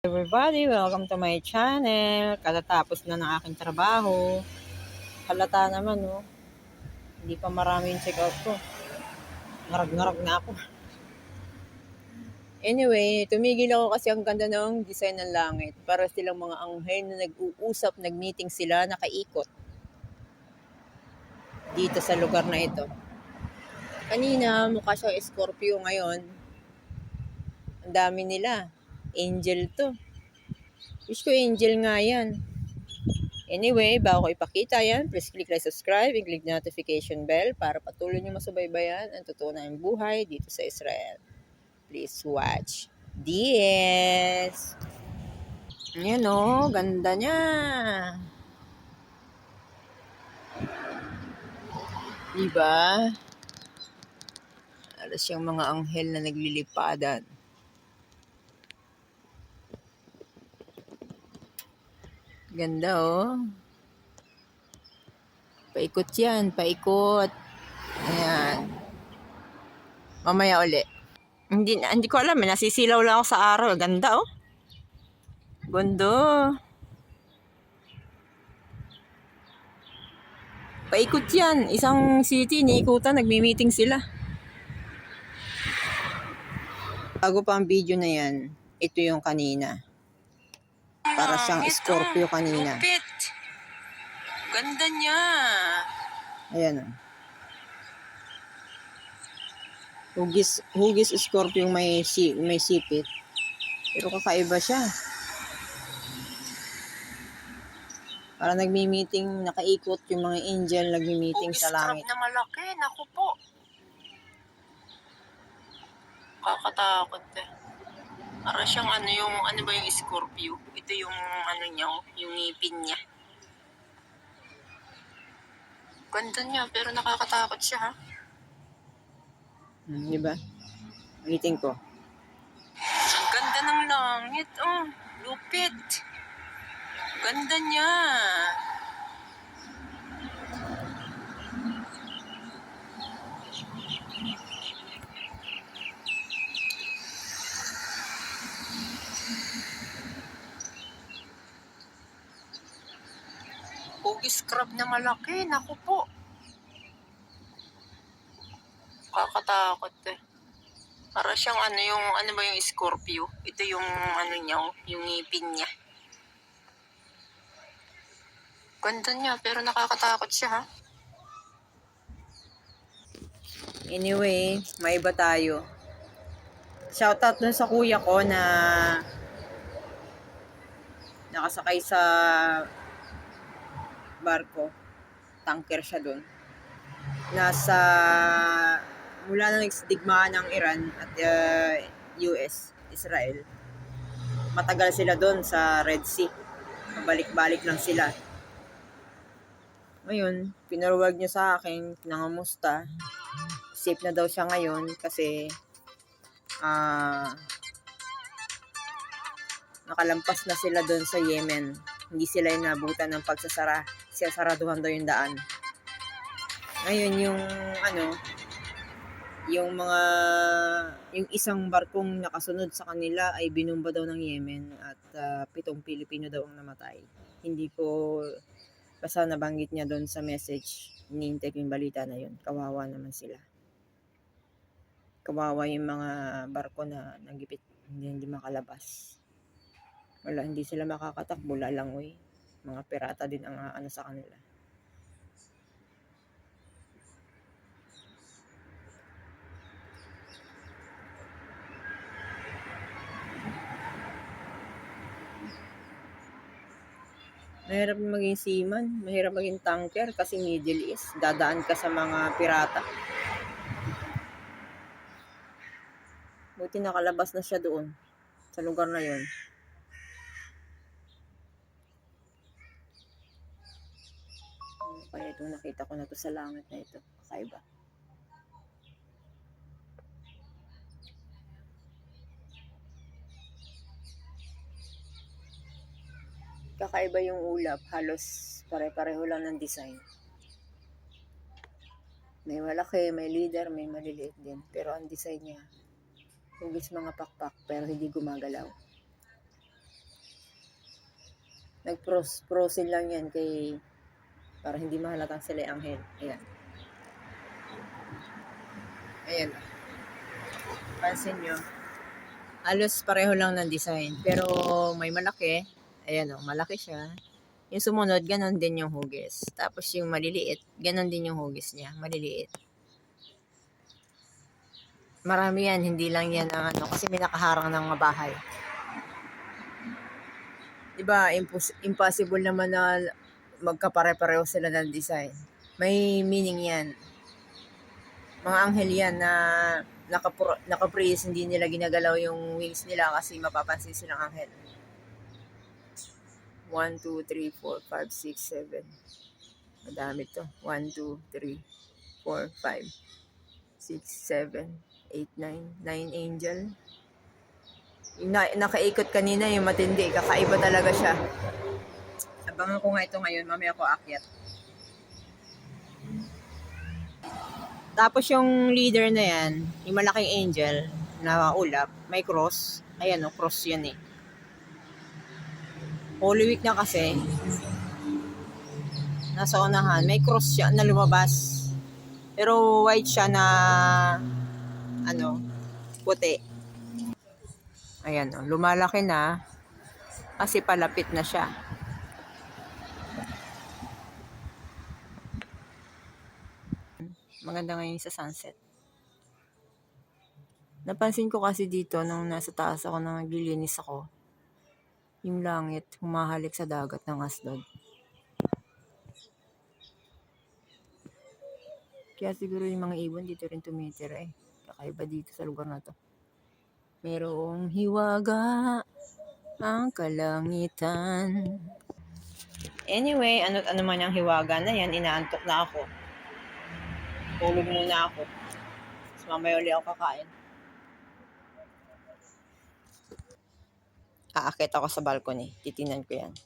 Everybody, welcome to my channel. Katatapos na ng aking trabaho. Halata naman, no? Hindi pa marami yung check-out ko. Ngarag-ngarag na ako. Anyway, tumigil ako kasi ang ganda ng design ng langit. Para silang mga anghel na nag-uusap, nag-meeting sila, nakaikot. Dito sa lugar na ito. Kanina, mukha siyang Scorpio ngayon. Ang dami nila. Angel to. Wish ko angel nga yan. Anyway, bago ko ipakita yan, please click like, subscribe, and click notification bell para patuloy nyo masubaybayan ang totoo na yung buhay dito sa Israel. Please watch this. Ayan o, ganda niya. Diba? Alas yung mga anghel na naglilipadan. Ganda oh. Paikot yan, paikot. Ayan. Mamaya uli. Hindi ko alam, nasisilaw lang ako sa araw. Ganda oh. Gondo. Paikot yan. Isang city, niikutan, nagmi-meeting sila. Bago pa ang video na yan, ito yung kanina. Para siyang Scorpio kanina. Lupit. Ganda niya. Ayan o. Hugis Scorpio may sipit. Pero kakaiba siya. Para nagmi-meeting, nakaikot yung mga angel, nagmi-meeting sa langit. Na malaki, naku po. Kakatakot eh. Para siyang ano ba yung Scorpio? Ito yung ano niya, yung ngipin niya. Ganda niya, pero nakakatakot siya ha. Diba? Meeting ko. Ang ganda ng langit, oh. Lupit. Ganda niya. Hugis crab na malaki, naku po. Kakatakot eh. Para siyang ano ba yung Scorpio? Ito yung ano niya, yung ngipin niya. Ganda niya, pero nakakatakot siya ha. Anyway, may iba tayo. Shoutout dun sa kuya ko na nakasakay sa barko. Tanker siya dun. Mula na nagsigdigmaan ng Iran at US, Israel. Matagal sila dun sa Red Sea. Pabalik-balik lang sila. Ngayon, pinarwag niya sa akin, nangamusta. Safe na daw siya ngayon kasi nakalampas na sila doon sa Yemen. Hindi sila inabutan ng pagsasara. Sasaraduhan daw yung daan. Ngayon yung isang barkong nakasunod sa kanila ay binumba daw ng Yemen at 7 Pilipino daw ang namatay. Hindi ko basta nabanggit niya doon sa message. Hinihintay ko yung balita na yun. Kawawa naman sila. Kawawa yung mga barko na nagipit, hindi makalabas. Wala, hindi sila makakatakbo, lalangoy. Mga pirata din ang sa kanila. Mahirap maging seaman, mahirap maging tanker kasi Middle East. Dadaan ka sa mga pirata. Buti nakalabas na siya doon, sa lugar na yun. Kaya itong nakita ko na to sa langit na ito. Kakaiba. Kakaiba yung ulap. Halos pare-pareho lang ng design. May malaki, may leader, may maliliit din. Pero ang design niya, hugis mga pakpak pero hindi gumagalaw. Nag-prosil lang yan para hindi mahalatang sila yung anghel. Ayan. Ayan. Pansin nyo. Halos pareho lang ng design. Pero may malaki. Ayan o, malaki siya. Yung sumunod, ganon din yung hugis. Tapos yung maliliit, ganon din yung hugis niya. Maliliit. Marami yan, hindi lang yan ang ano. Kasi may nakaharang ng mga bahay. Diba, impossible naman na magkapare-pareho sila ng design. May meaning yan. Mga anghel yan na naka-freeze, hindi nila ginagalaw yung wings nila kasi mapapansin silang anghel. 1, 2, 3, 4, 5, 6, 7. Madami to. 1, 2, 3, 4, 5, 6, 7, 8, 9. 9 angel. Yung nakaikot kanina, yung matindi. Kakaiba talaga siya. Abangan ko nga ito ngayon. Mamaya ko akyat. Tapos yung leader na yan, yung malaking angel na ulap, may cross. Ayan o, cross yan eh. Holy Week na kasi, nasa unahan, may cross siya na lumabas. Pero white siya na, puti. Ayan o, lumalaki na kasi palapit na siya. Maganda ngayon sa sunset. Napansin ko kasi dito nung nasa taas ako nang naglilinis ako, yung langit humahalik sa dagat ng Asdod. Kaya siguro yung mga ibon dito rin tumitira eh. Kakaiba dito sa lugar na to. Merong hiwaga ang kalangitan. Anyway, ano man yung hiwaga na yan, inaantok na ako. Tulog muna ako. Tapos mamaya ulit ako kakain. Aakit ako sa balcony. Titingnan ko yan.